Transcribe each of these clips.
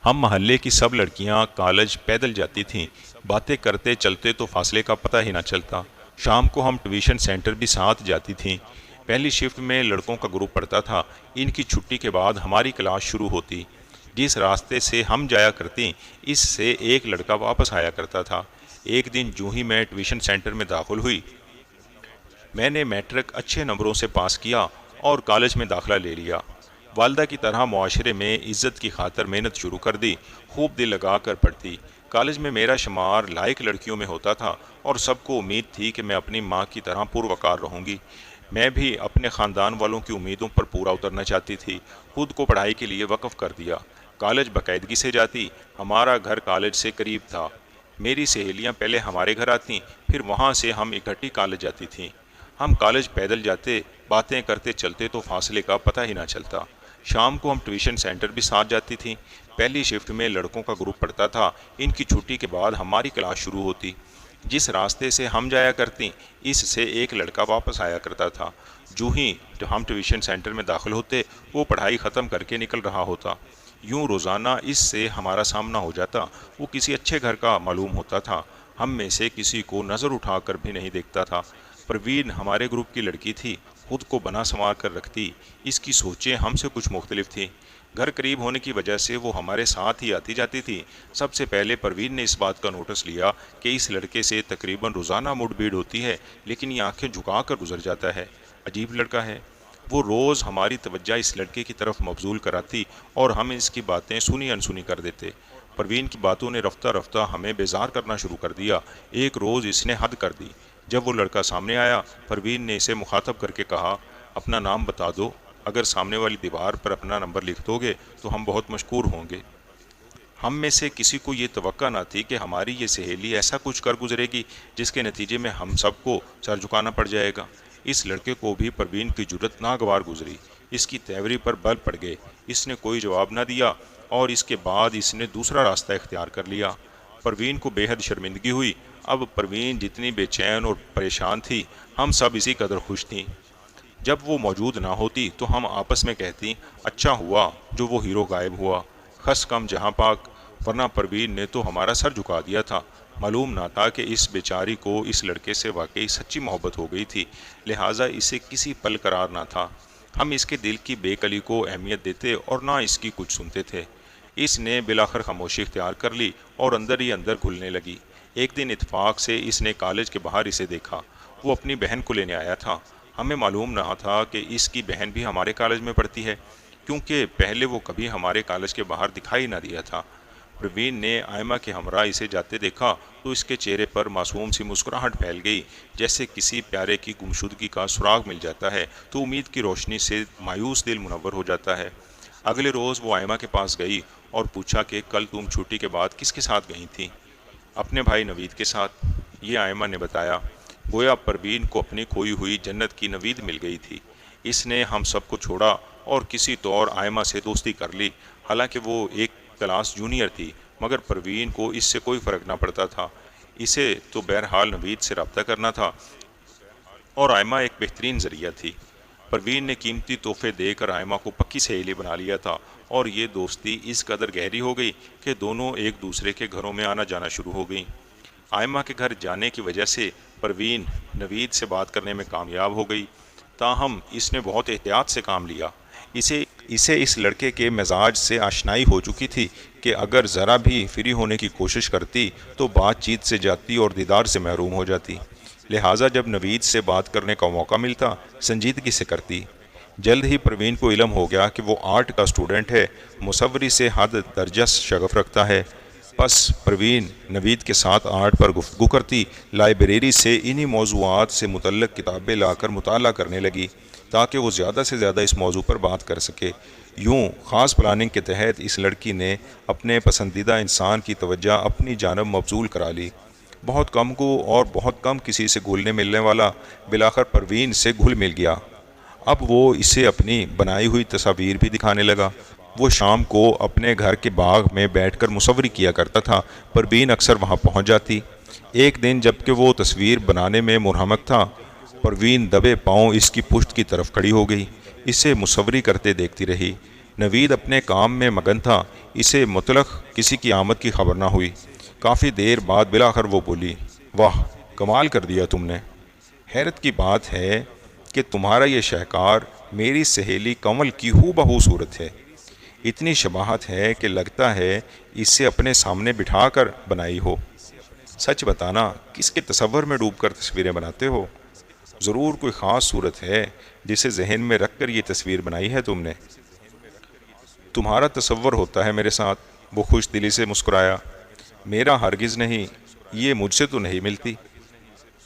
ہم محلے کی سب لڑکیاں کالج پیدل جاتی تھیں، باتیں کرتے چلتے تو فاصلے کا پتہ ہی نہ چلتا۔ شام کو ہم ٹیوشن سینٹر بھی ساتھ جاتی تھیں۔ پہلی شفٹ میں لڑکوں کا گروپ پڑتا تھا۔ ان کی چھٹی کے بعد ہماری کلاس شروع ہوتی۔ جس راستے سے ہم جایا کرتی اس سے ایک لڑکا واپس آیا کرتا تھا۔ ایک دن جو ہی میں ٹیوشن سینٹر میں داخل ہوئی، میں نے میٹرک اچھے نمبروں سے پاس کیا اور کالج میں داخلہ لے لیا۔ والدہ کی طرح معاشرے میں عزت کی خاطر محنت شروع کر دی، خوب دل لگا کر پڑھتی۔ کالج میں میرا شمار لائق لڑکیوں میں ہوتا تھا اور سب کو امید تھی کہ میں اپنی ماں کی طرح پروقار رہوں گی۔ میں بھی اپنے خاندان والوں کی امیدوں پر پورا اترنا چاہتی تھی۔ خود کو پڑھائی کے لیے وقف کر دیا۔ کالج باقاعدگی سے جاتی۔ ہمارا گھر کالج سے قریب تھا۔ میری سہیلیاں پہلے ہمارے گھر آتیں، پھر وہاں سے ہم اکٹھی کالج جاتی تھیں۔ ہم کالج پیدل جاتے، باتیں کرتے چلتے تو فاصلے کا پتہ ہی نہ چلتا۔ شام کو ہم ٹیوشن سینٹر بھی ساتھ جاتی تھیں۔ پہلی شفٹ میں لڑکوں کا گروپ پڑتا تھا۔ ان کی چھٹی کے بعد ہماری کلاس شروع ہوتی۔ جس راستے سے ہم جایا کرتی اس سے ایک لڑکا واپس آیا کرتا تھا۔ جو ہی ہم ٹیوشن سینٹر میں داخل ہوتے وہ پڑھائی ختم کر کے نکل رہا ہوتا۔ یوں روزانہ اس سے ہمارا سامنا ہو جاتا۔ وہ کسی اچھے گھر کا معلوم ہوتا تھا۔ ہم میں سے کسی کو نظر اٹھا کر بھی نہیں دیکھتا تھا۔ پروین ہمارے گروپ کی لڑکی تھی، خود کو بنا سنوار کر رکھتی۔ اس کی سوچیں ہم سے کچھ مختلف تھیں۔ گھر قریب ہونے کی وجہ سے وہ ہمارے ساتھ ہی آتی جاتی تھی۔ سب سے پہلے پروین نے اس بات کا نوٹس لیا کہ اس لڑکے سے تقریباً روزانہ مڈ بھیڑ ہوتی ہے، لیکن یہ آنکھیں جھکا کر گزر جاتا ہے۔ عجیب لڑکا ہے۔ وہ روز ہماری توجہ اس لڑکے کی طرف مبذول کراتی اور ہم اس کی باتیں سنی انسنی کر دیتے۔ پروین کی باتوں نے رفتہ رفتہ ہمیں بیزار کرنا شروع کر دیا۔ ایک روز اس نے حد کر دی۔ جب وہ لڑکا سامنے آیا، پروین نے اسے مخاطب کر کے کہا، اپنا نام بتا دو، اگر سامنے والی دیوار پر اپنا نمبر لکھ دو گے تو ہم بہت مشکور ہوں گے۔ ہم میں سے کسی کو یہ توقع نہ تھی کہ ہماری یہ سہیلی ایسا کچھ کر گزرے گی جس کے نتیجے میں ہم سب کو سر جھکانا پڑ جائے گا۔ اس لڑکے کو بھی پروین کی جرت ناگوار گزری۔ اس کی تیوری پر بل پڑ گئے۔ اس نے کوئی جواب نہ دیا اور اس کے بعد اس نے دوسرا راستہ اختیار کر لیا۔ پروین کو بے حد شرمندگی ہوئی۔ اب پروین جتنی بے چین اور پریشان تھی، ہم سب اسی قدر خوش تھیں۔ جب وہ موجود نہ ہوتی تو ہم آپس میں کہتی، اچھا ہوا جو وہ ہیرو غائب ہوا، خس کم جہاں پاک، ورنہ پروین نے تو ہمارا سر جھکا دیا تھا۔ معلوم نہ تھا کہ اس بیچاری کو اس لڑکے سے واقعی سچی محبت ہو گئی تھی، لہٰذا اسے کسی پل قرار نہ تھا۔ ہم اس کے دل کی بے کلی کو اہمیت دیتے اور نہ اس کی کچھ سنتے تھے۔ اس نے بالآخر خاموشی اختیار کر لی اور اندر ہی اندر گھلنے لگی۔ ایک دن اتفاق سے اس نے کالج کے باہر اسے دیکھا۔ وہ اپنی بہن کو لینے آیا تھا۔ ہمیں معلوم نہ تھا کہ اس کی بہن بھی ہمارے کالج میں پڑھتی ہے، کیونکہ پہلے وہ کبھی ہمارے کالج کے باہر دکھائی نہ دیا تھا۔ پروین نے آئمہ کے ہمراہ اسے جاتے دیکھا تو اس کے چہرے پر معصوم سی مسکراہٹ پھیل گئی، جیسے کسی پیارے کی گمشدگی کا سراغ مل جاتا ہے تو امید کی روشنی سے مایوس دل منور ہو جاتا ہے۔ اگلے روز وہ آئمہ کے پاس گئی اور پوچھا کہ کل تم چھٹی کے بعد کس کے ساتھ گئی تھی؟ اپنے بھائی نوید کے ساتھ، یہ آئمہ نے بتایا۔ گویا پروین کو اپنی کھوئی ہوئی جنت کی نوید مل گئی تھی۔ اس نے ہم سب کو چھوڑا اور کسی طور آئمہ سے دوستی کر لی۔ حالانکہ وہ ایک کلاس جونیئر تھی، مگر پروین کو اس سے کوئی فرق نہ پڑتا تھا۔ اسے تو بہرحال نوید سے رابطہ کرنا تھا اور آئمہ ایک بہترین ذریعہ تھی۔ پروین نے قیمتی تحفے دے کر آئمہ کو پکی سہیلی بنا لیا تھا اور یہ دوستی اس قدر گہری ہو گئی کہ دونوں ایک دوسرے کے گھروں میں آنا جانا شروع ہو گئیں۔ آئمہ کے گھر جانے کی وجہ سے پروین نوید سے بات کرنے میں کامیاب ہو گئی، تاہم اس نے بہت احتیاط سے کام لیا۔ اسے اس لڑکے کے مزاج سے آشنائی ہو چکی تھی کہ اگر ذرا بھی فری ہونے کی کوشش کرتی تو بات چیت سے جاتی اور دیدار سے محروم ہو جاتی، لہٰذا جب نوید سے بات کرنے کا موقع ملتا سنجیدگی سے کرتی۔ جلد ہی پروین کو علم ہو گیا کہ وہ آرٹ کا اسٹوڈنٹ ہے، مصوری سے حد درجہ شغف رکھتا ہے۔ پس پروین نوید کے ساتھ آرٹ پر گفتگو کرتی، لائبریری سے انہی موضوعات سے متعلق کتابیں لا کر مطالعہ کرنے لگی تاکہ وہ زیادہ سے زیادہ اس موضوع پر بات کر سکے۔ یوں خاص پلاننگ کے تحت اس لڑکی نے اپنے پسندیدہ انسان کی توجہ اپنی جانب مبذول کرا لی۔ بہت کم کو اور بہت کم کسی سے گھلنے ملنے والا بالآخر پروین سے گھل مل گیا۔ اب وہ اسے اپنی بنائی ہوئی تصاویر بھی دکھانے لگا۔ وہ شام کو اپنے گھر کے باغ میں بیٹھ کر مصوری کیا کرتا تھا۔ پروین اکثر وہاں پہنچ جاتی۔ ایک دن جب کہ وہ تصویر بنانے میں منہمک تھا، پروین دبے پاؤں اس کی پشت کی طرف کھڑی ہو گئی، اسے مصوری کرتے دیکھتی رہی۔ نوید اپنے کام میں مگن تھا، اسے مطلق کسی کی آمد کی خبر نہ ہوئی۔ کافی دیر بعد بالآخر وہ بولی، واہ، کمال کر دیا تم نے! حیرت کی بات ہے کہ تمہارا یہ شہکار میری سہیلی کنول کی ہو بہو صورت ہے۔ اتنی شباہت ہے کہ لگتا ہے اسے اپنے سامنے بٹھا کر بنائی ہو۔ سچ بتانا، کس کے تصور میں ڈوب کر تصویریں بناتے ہو؟ ضرور کوئی خاص صورت ہے جسے ذہن میں رکھ کر یہ تصویر بنائی ہے تم نے۔ تمہارا تصور ہوتا ہے میرے ساتھ، وہ خوش دلی سے مسکرایا۔ میرا ہرگز نہیں، یہ مجھ سے تو نہیں ملتی۔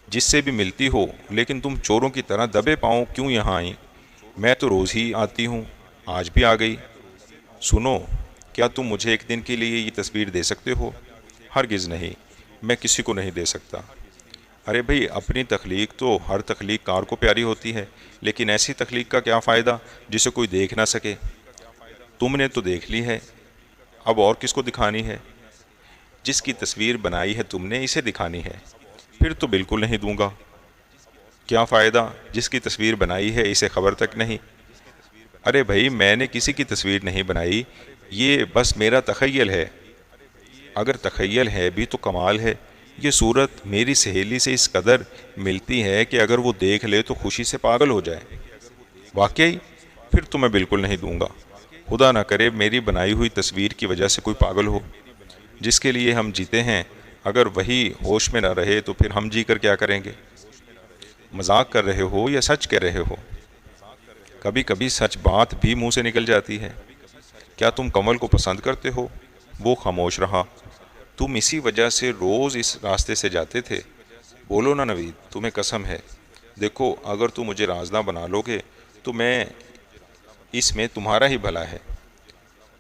جس سے بھی ملتی ہو، لیکن تم چوروں کی طرح دبے پاؤں کیوں یہاں آئیں؟ میں تو روز ہی آتی ہوں، آج بھی آ گئی۔ سنو، کیا تم مجھے ایک دن کے لیے یہ تصویر دے سکتے ہو؟ ہرگز نہیں، میں کسی کو نہیں دے سکتا۔ ارے بھئی، اپنی تخلیق تو ہر تخلیق کار کو پیاری ہوتی ہے، لیکن ایسی تخلیق کا کیا فائدہ جسے کوئی دیکھ نہ سکے؟ تم نے تو دیکھ لی ہے، اب اور کس کو دکھانی ہے؟ جس کی تصویر بنائی ہے تم نے، اسے دکھانی ہے۔ پھر تو بالکل نہیں دوں گا۔ کیا فائدہ؟ جس کی تصویر بنائی ہے اسے خبر تک نہیں۔ ارے بھائی، میں نے کسی کی تصویر نہیں بنائی، یہ بس میرا تخیل ہے۔ اگر تخیل ہے بھی تو کمال ہے۔ یہ صورت میری سہیلی سے اس قدر ملتی ہے کہ اگر وہ دیکھ لے تو خوشی سے پاگل ہو جائے۔ واقعی؟ پھر تو میں بالکل نہیں دوں گا۔ خدا نہ کرے میری بنائی ہوئی تصویر کی وجہ سے کوئی پاگل ہو۔ جس کے لیے ہم جیتے ہیں، اگر وہی ہوش میں نہ رہے تو پھر ہم جی کر کیا کریں گے؟ مذاق کر رہے ہو یا سچ کہہ رہے ہو؟ کبھی کبھی سچ بات بھی منہ سے نکل جاتی ہے۔ کیا تم کنول کو پسند کرتے ہو؟ وہ خاموش رہا۔ تم اسی وجہ سے روز اس راستے سے جاتے تھے؟ بولو نا نوید، تمہیں قسم ہے۔ دیکھو، اگر تم مجھے رازداں بنا لو گے تو اس میں تمہارا ہی بھلا ہے۔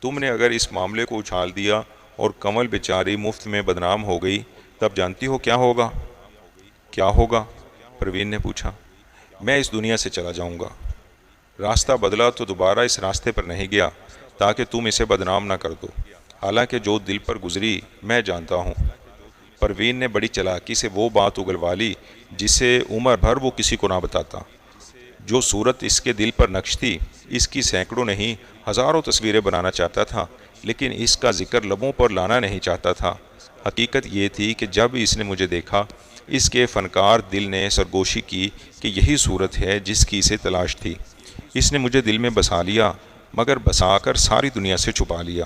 تم نے اگر اس معاملے کو اچھال دیا اور کنول بیچاری مفت میں بدنام ہو گئی، تب جانتی ہو کیا ہوگا؟ کیا ہوگا؟ پروین نے پوچھا۔ میں اس دنیا سے چلا جاؤں گا۔ راستہ بدلا تو دوبارہ اس راستے پر نہیں گیا تاکہ تم اسے بدنام نہ کر دو۔ حالانکہ جو دل پر گزری میں جانتا ہوں۔ پروین نے بڑی چلاکی سے وہ بات اگلوا لی جسے عمر بھر وہ کسی کو نہ بتاتا۔ جو صورت اس کے دل پر نقش تھی، اس کی سینکڑوں نہیں ہزاروں تصویریں بنانا چاہتا تھا، لیکن اس کا ذکر لبوں پر لانا نہیں چاہتا تھا۔ حقیقت یہ تھی کہ جب اس نے مجھے دیکھا، اس کے فنکار دل نے سرگوشی کی کہ یہی صورت ہے جس کی اسے تلاش تھی۔ اس نے مجھے دل میں بسا لیا، مگر بسا کر ساری دنیا سے چھپا لیا۔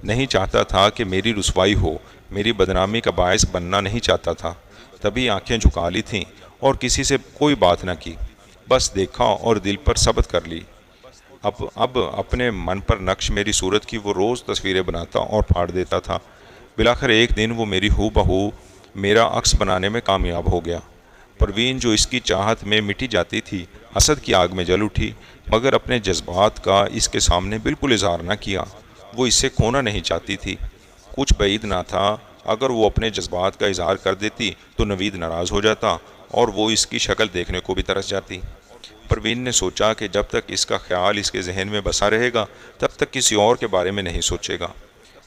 نہیں چاہتا تھا کہ میری رسوائی ہو، میری بدنامی کا باعث بننا نہیں چاہتا تھا۔ تبھی آنکھیں جھکا لی تھیں اور کسی سے کوئی بات نہ کی، بس دیکھا اور دل پر ثبت کر لی۔ اب اپنے من پر نقش میری صورت کی وہ روز تصویریں بناتا اور پھاڑ دیتا تھا۔ بالآخر ایک دن وہ میری ہو بہو میرا عکس بنانے میں کامیاب ہو گیا۔ پروین جو اس کی چاہت میں مٹی جاتی تھی، حسد کی آگ میں جل اٹھی، مگر اپنے جذبات کا اس کے سامنے بالکل اظہار نہ کیا۔ وہ اس سے کھونا نہیں چاہتی تھی۔ کچھ بعید نہ تھا، اگر وہ اپنے جذبات کا اظہار کر دیتی تو نوید ناراض ہو جاتا اور وہ اس کی شکل دیکھنے کو بھی ترس جاتی۔ پروین نے سوچا کہ جب تک اس کا خیال اس کے ذہن میں بسا رہے گا، تب تک کسی اور کے بارے میں نہیں سوچے گا۔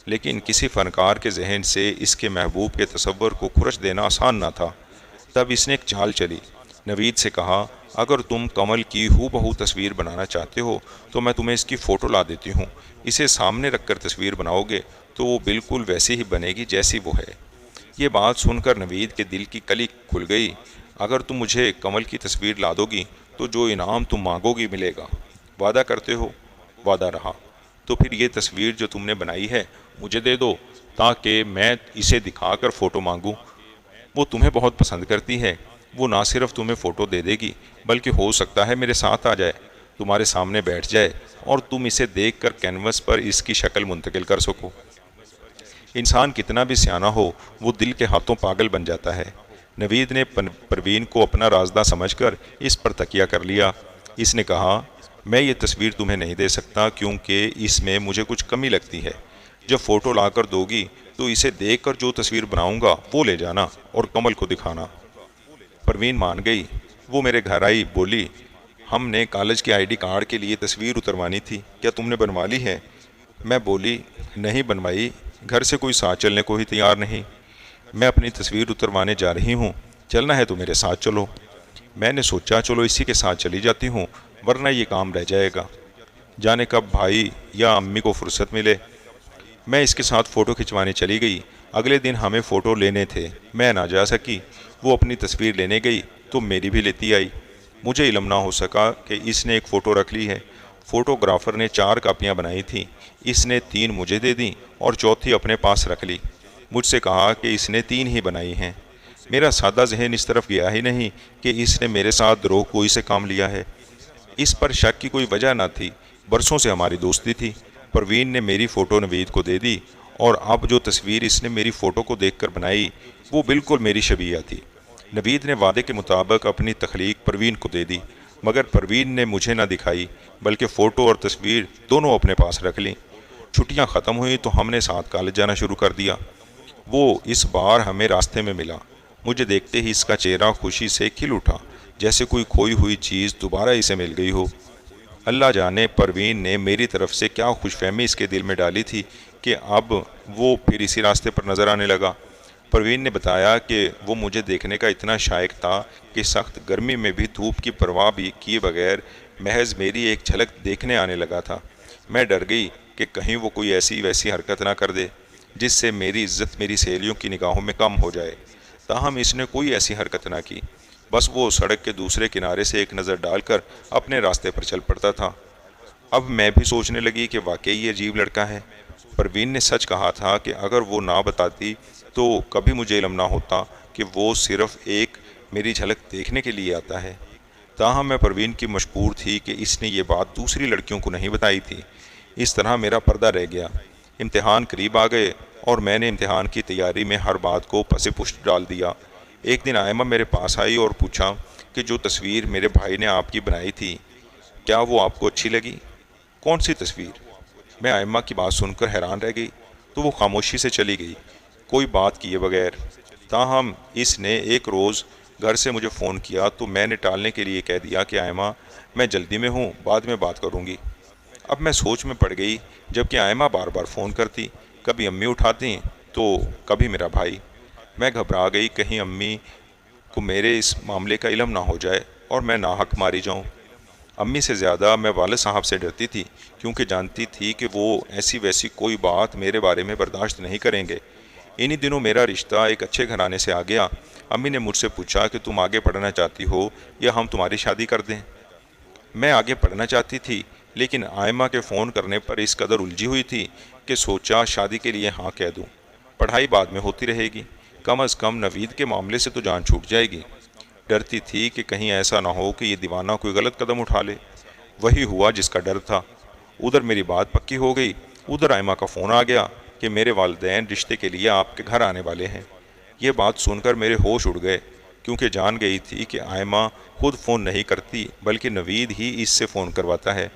لیکن کسی فنکار کے ذہن سے اس کے محبوب کے تصور کو کھرچ دینا آسان نہ تھا۔ تب اس نے ایک چال چلی۔ نوید سے کہا، اگر تم کنول کی ہو بہو تصویر بنانا چاہتے ہو تو میں تمہیں اس کی فوٹو لا دیتی ہوں۔ اسے سامنے رکھ کر تصویر بناؤ گے تو وہ بالکل ویسی ہی بنے گی جیسی وہ ہے۔ یہ بات سن کر نوید کے دل کی کلی کھل گئی۔ اگر تم مجھے کنول کی تصویر لا دو گی تو جو انعام تم مانگو گی ملے گا۔ وعدہ کرتے ہو؟ وعدہ رہا۔ تو پھر یہ تصویر جو تم نے بنائی ہے مجھے دے دو تاکہ میں اسے دکھا کر فوٹو مانگوں۔ وہ تمہیں بہت پسند کرتی ہے۔ وہ نہ صرف تمہیں فوٹو دے دے گی بلکہ ہو سکتا ہے میرے ساتھ آ جائے، تمہارے سامنے بیٹھ جائے اور تم اسے دیکھ کر کینوس پر اس کی شکل منتقل کر سکو۔ انسان کتنا بھی سیانا ہو، وہ دل کے ہاتھوں پاگل بن جاتا ہے۔ نوید نے پروین کو اپنا رازداں سمجھ کر اس پر تکیہ کر لیا۔ اس نے کہا، میں یہ تصویر تمہیں نہیں دے سکتا کیونکہ اس میں مجھے کچھ کمی لگتی ہے۔ جب فوٹو لا کر دو گی تو اسے دیکھ کر جو تصویر بناؤں گا وہ لے جانا اور کنول کو دکھانا۔ پروین مان گئی۔ وہ میرے گھر آئی، بولی، ہم نے کالج کے آئی ڈی کارڈ کے لیے تصویر اتروانی تھی، کیا تم نے بنوا لی ہے؟ میں بولی، نہیں بنوائی، گھر سے کوئی ساتھ چلنے کو ہی تیار نہیں۔ میں اپنی تصویر اتروانے جا رہی ہوں، چلنا ہے تو میرے ساتھ چلو۔ میں نے سوچا چلو اسی کے ساتھ چلی جاتی ہوں، ورنہ یہ کام رہ جائے گا۔ جانے کب بھائی یا امی کو فرصت ملے۔ میں اس کے ساتھ فوٹو کھنچوانے چلی گئی۔ اگلے دن ہمیں فوٹو لینے تھے، میں نہ جا سکی۔ وہ اپنی تصویر لینے گئی تو میری بھی لیتی آئی۔ مجھے علم نہ ہو سکا کہ اس نے ایک فوٹو رکھ لی ہے۔ فوٹوگرافر نے 4 کاپیاں بنائی تھیں، اس نے 3 مجھے دے دیں اور چوتھی اپنے پاس رکھ لی۔ مجھ سے کہا کہ اس نے 3 ہی بنائی ہیں۔ میرا سادہ ذہن اس طرف گیا ہی نہیں کہ اس نے میرے ساتھ دروغ گوئی سے کام لیا ہے۔ اس پر شک کی کوئی وجہ نہ تھی، برسوں سے ہماری دوستی تھی۔ پروین نے میری فوٹو نوید کو دے دی اور اب جو تصویر اس نے میری فوٹو کو دیکھ کر بنائی وہ بالکل میری شبیہ تھی۔ نوید نے وعدے کے مطابق اپنی تخلیق پروین کو دے دی، مگر پروین نے مجھے نہ دکھائی بلکہ فوٹو اور تصویر دونوں اپنے پاس رکھ لیں۔ چھٹیاں ختم ہوئیں تو ہم نے ساتھ کالج جانا شروع کر دیا۔ وہ اس بار ہمیں راستے میں ملا۔ مجھے دیکھتے ہی اس کا چہرہ خوشی سے کھل اٹھا، جیسے کوئی کھوئی ہوئی چیز دوبارہ اسے مل گئی ہو۔ اللہ جانے پروین نے میری طرف سے کیا خوش فہمی اس کے دل میں ڈالی تھی کہ اب وہ پھر اسی راستے پر نظر آنے لگا۔ پروین نے بتایا کہ وہ مجھے دیکھنے کا اتنا شائق تھا کہ سخت گرمی میں بھی دھوپ کی پرواہ بھی کیے بغیر محض میری ایک جھلک دیکھنے آنے لگا تھا۔ میں ڈر گئی کہ کہیں وہ کوئی ایسی ویسی حرکت نہ کر دے جس سے میری عزت میری سہیلیوں کی نگاہوں میں کم ہو جائے۔ تاہم اس نے کوئی ایسی حرکت نہ کی، بس وہ سڑک کے دوسرے کنارے سے ایک نظر ڈال کر اپنے راستے پر چل پڑتا تھا۔ اب میں بھی سوچنے لگی کہ واقعی یہ عجیب لڑکا ہے۔ پروین نے سچ کہا تھا کہ اگر وہ نہ بتاتی تو کبھی مجھے علم نہ ہوتا کہ وہ صرف ایک میری جھلک دیکھنے کے لیے آتا ہے۔ تاہم میں پروین کی مشکور تھی کہ اس نے یہ بات دوسری لڑکیوں کو نہیں بتائی تھی۔ اس طرح میرا پردہ رہ گیا۔ امتحان قریب آ گئے اور میں نے امتحان کی تیاری میں ہر بات کو پس پشت ڈال دیا۔ ایک دن آئمہ میرے پاس آئی اور پوچھا کہ جو تصویر میرے بھائی نے آپ کی بنائی تھی کیا وہ آپ کو اچھی لگی؟ کون سی تصویر؟ میں آئمہ کی بات سن کر حیران رہ گئی تو وہ خاموشی سے چلی گئی، کوئی بات کیے بغیر۔ تاہم اس نے ایک روز گھر سے مجھے فون کیا تو میں نے ٹالنے کے لیے کہہ دیا کہ آئمہ میں جلدی میں ہوں، بعد میں بات کروں گی۔ اب میں سوچ میں پڑ گئی، جبکہ آئمہ بار بار فون کرتی، کبھی امی اٹھاتی تو کبھی میرا بھائی۔ میں گھبرا گئی کہیں امی کو میرے اس معاملے کا علم نہ ہو جائے اور میں ناحق ماری جاؤں۔ امی سے زیادہ میں والد صاحب سے ڈرتی تھی، کیونکہ جانتی تھی کہ وہ ایسی ویسی کوئی بات میرے بارے میں برداشت نہیں کریں گے۔ انہی دنوں میرا رشتہ ایک اچھے گھرانے سے آ گیا۔ امی نے مجھ سے پوچھا کہ تم آگے پڑھنا چاہتی ہو یا ہم تمہاری شادی کر دیں؟ میں آگے پڑھنا چاہتی تھی، لیکن آئمہ کے فون کرنے پر اس قدر الجھی ہوئی تھی کہ سوچا شادی کے لیے ہاں کہہ دوں، پڑھائی بعد میں ہوتی رہے گی، کم از کم نوید کے معاملے سے تو جان چھوٹ جائے گی۔ ڈرتی تھی کہ کہیں ایسا نہ ہو کہ یہ دیوانہ کوئی غلط قدم اٹھا لے۔ وہی ہوا جس کا ڈر تھا۔ ادھر میری بات پکی ہو گئی، ادھر آئمہ کا فون آ گیا کہ میرے والدین رشتے کے لیے آپ کے گھر آنے والے ہیں۔ یہ بات سن کر میرے ہوش اڑ گئے، کیونکہ جان گئی تھی کہ آئمہ خود فون نہیں کرتی بلکہ نوید ہی اس سے فون کرواتا ہے۔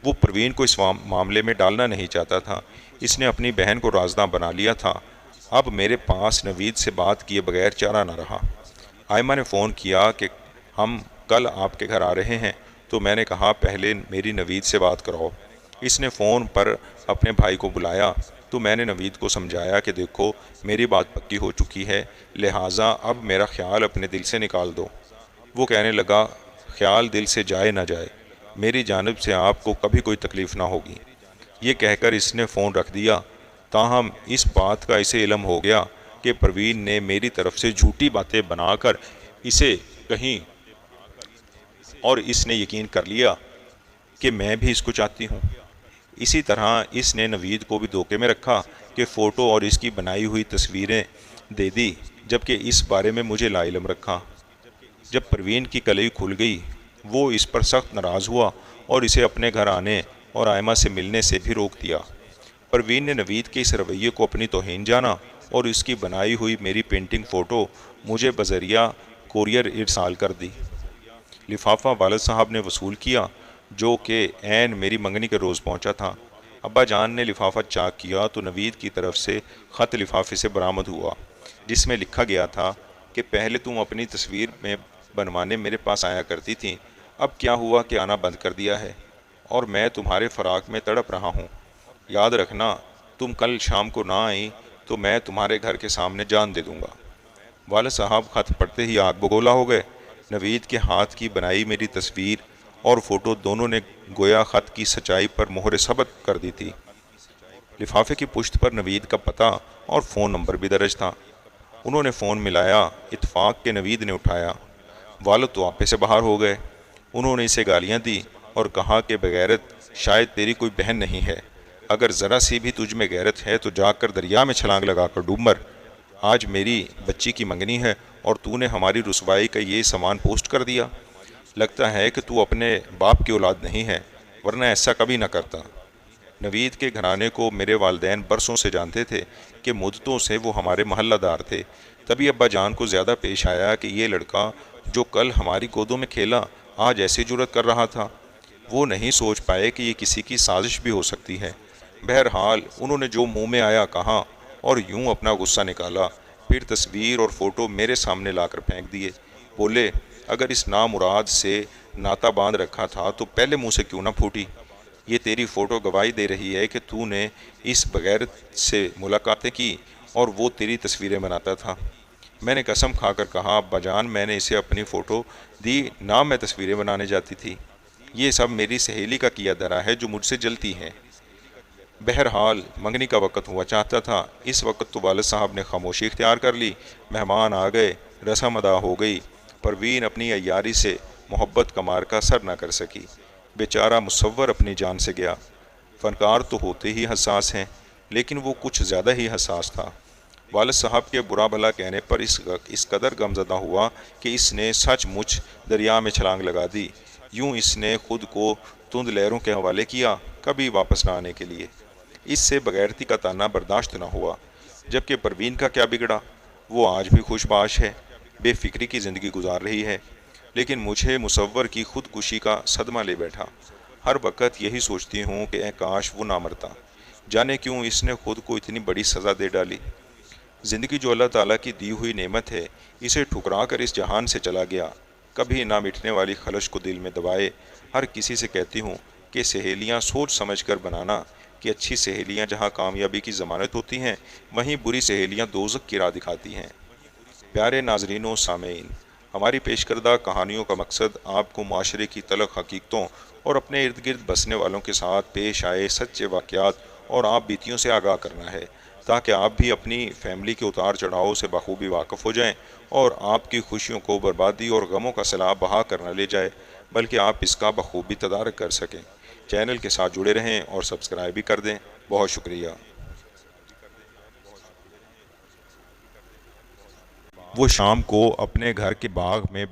وہ پروین کو اس معاملے میں ڈالنا نہیں چاہتا تھا، اس نے اپنی بہن کو رازداں بنا لیا تھا۔ اب میرے پاس نوید سے بات کیے بغیر چارہ نہ رہا۔ آئمہ نے فون کیا کہ ہم کل آپ کے گھر آ رہے ہیں، تو میں نے کہا پہلے میری نوید سے بات کراؤ۔ اس نے فون پر اپنے بھائی کو بلایا تو میں نے نوید کو سمجھایا کہ دیکھو میری بات پکی ہو چکی ہے، لہٰذا اب میرا خیال اپنے دل سے نکال دو۔ وہ کہنے لگا خیال دل سے جائے نہ جائے، میری جانب سے آپ کو کبھی کوئی تکلیف نہ ہوگی۔ یہ کہہ کر اس نے فون رکھ دیا۔ تاہم اس بات کا اسے علم ہو گیا کہ پروین نے میری طرف سے جھوٹی باتیں بنا کر اسے کہیں اور اس نے یقین کر لیا کہ میں بھی اس کو چاہتی ہوں۔ اسی طرح اس نے نوید کو بھی دھوکے میں رکھا کہ فوٹو اور اس کی بنائی ہوئی تصویریں دے دی، جبکہ اس بارے میں مجھے لا علم رکھا۔ جب پروین کی کلئی کھل گئی وہ اس پر سخت ناراض ہوا اور اسے اپنے گھر آنے اور آئمہ سے ملنے سے بھی روک دیا۔ پروین نے نوید کے اس رویے کو اپنی توہین جانا اور اس کی بنائی ہوئی میری پینٹنگ فوٹو مجھے بذریعہ کوریئر ارسال کر دی۔ لفافہ والد صاحب نے وصول کیا، جو کہ عین میری منگنی کے روز پہنچا تھا۔ ابا جان نے لفافہ چاک کیا تو نوید کی طرف سے خط لفافے سے برآمد ہوا، جس میں لکھا گیا تھا کہ پہلے تم اپنی تصویر میں بنوانے میرے پاس آیا کرتی تھیں، اب کیا ہوا کہ آنا بند کر دیا ہے، اور میں تمہارے فراق میں تڑپ رہا ہوں۔ یاد رکھنا تم کل شام کو نہ آئیں تو میں تمہارے گھر کے سامنے جان دے دوں گا۔ والد صاحب خط پڑھتے ہی آگ بگولا ہو گئے۔ نوید کے ہاتھ کی بنائی میری تصویر اور فوٹو دونوں نے گویا خط کی سچائی پر مہر ثبت کر دی تھی۔ لفافے کی پشت پر نوید کا پتہ اور فون نمبر بھی درج تھا۔ انہوں نے فون ملایا، اتفاق کے نوید نے اٹھایا۔ والد تو آپے سے باہر ہو گئے۔ انہوں نے اسے گالیاں دی اور کہا کہ بغیرت شاید تیری کوئی بہن نہیں ہے، اگر ذرا سی بھی تجھ میں غیرت ہے تو جا کر دریا میں چھلانگ لگا کر ڈوب مر۔ آج میری بچی کی منگنی ہے اور تو نے ہماری رسوائی کا یہ سامان پوسٹ کر دیا۔ لگتا ہے کہ تو اپنے باپ کی اولاد نہیں ہے، ورنہ ایسا کبھی نہ کرتا۔ نوید کے گھرانے کو میرے والدین برسوں سے جانتے تھے کہ مدتوں سے وہ ہمارے محلہ دار تھے۔ تبھی ابا جان کو زیادہ پیش آیا کہ یہ لڑکا جو کل ہماری گودوں میں کھیلا آج ایسی جرت کر رہا تھا۔ وہ نہیں سوچ پائے کہ یہ کسی کی سازش بھی ہو سکتی ہے۔ بہرحال انہوں نے جو منہ میں آیا کہا اور یوں اپنا غصہ نکالا، پھر تصویر اور فوٹو میرے سامنے لا کر پھینک دیے۔ بولے اگر اس نامراد سے ناتا باندھ رکھا تھا تو پہلے منہ سے کیوں نہ پھوٹی؟ یہ تیری فوٹو گواہی دے رہی ہے کہ تو نے اس بغیرت سے ملاقاتیں کی اور وہ تیری تصویریں بناتا تھا۔ میں نے قسم کھا کر کہا ابا جان میں نے اسے اپنی فوٹو دی نہ میں تصویریں بنانے جاتی تھی، یہ سب میری سہیلی کا کیا دھرا ہے جو مجھ سے جلتی ہے۔ بہرحال منگنی کا وقت ہوا چاہتا تھا۔ اس وقت تو والد صاحب نے خاموشی اختیار کر لی۔ مہمان آ گئے، رسم ادا ہو گئی۔ پروین اپنی عیاری سے محبت کا مارکا سر نہ کر سکی۔ بیچارہ مصور اپنی جان سے گیا۔ فنکار تو ہوتے ہی حساس ہیں، لیکن وہ کچھ زیادہ ہی حساس تھا۔ والد صاحب کے برا بھلا کہنے پر اس قدر غمزدہ ہوا کہ اس نے سچ مچ دریا میں چھلانگ لگا دی۔ یوں اس نے خود کو تند لہروں کے حوالے کیا، کبھی واپس نہ آنے کے لیے۔ اس سے بغیرتی کا تانا برداشت نہ ہوا۔ جبکہ پروین کا کیا بگڑا؟ وہ آج بھی خوش باش ہے، بے فکری کی زندگی گزار رہی ہے۔ لیکن مجھے مصور کی خودکشی کا صدمہ لے بیٹھا۔ ہر وقت یہی سوچتی ہوں کہ اے کاش وہ نہ مرتا، جانے کیوں اس نے خود کو اتنی بڑی سزا دے ڈالی۔ زندگی جو اللہ تعالیٰ کی دی ہوئی نعمت ہے، اسے ٹھکرا کر اس جہان سے چلا گیا۔ کبھی نہ مٹنے والی خلش کو دل میں دبائے۔ ہر کسی سے کہتی ہوں کہ سہیلیاں سوچ سمجھ کر بنانا، کہ اچھی سہیلیاں جہاں کامیابی کی ضمانت ہوتی ہیں وہیں بری سہیلیاں دوزخ کی راہ دکھاتی ہیں۔ پیارے ناظرین و سامعین، ہماری پیش کردہ کہانیوں کا مقصد آپ کو معاشرے کی تلخ حقیقتوں اور اپنے ارد گرد بسنے والوں کے ساتھ پیش آئے سچے واقعات اور آپ بیتیوں سے آگاہ کرنا ہے، تاکہ آپ بھی اپنی فیملی کے اتار چڑھاؤ سے بخوبی واقف ہو جائیں اور آپ کی خوشیوں کو بربادی اور غموں کا سیلاب بہا کر نہ لے جائے، بلکہ آپ اس کا بخوبی تدارک کر سکیں۔ چینل کے ساتھ جڑے رہیں اور سبسکرائب بھی کر دیں۔ بہت شکریہ۔ وہ شام کو اپنے گھر کے باغ میں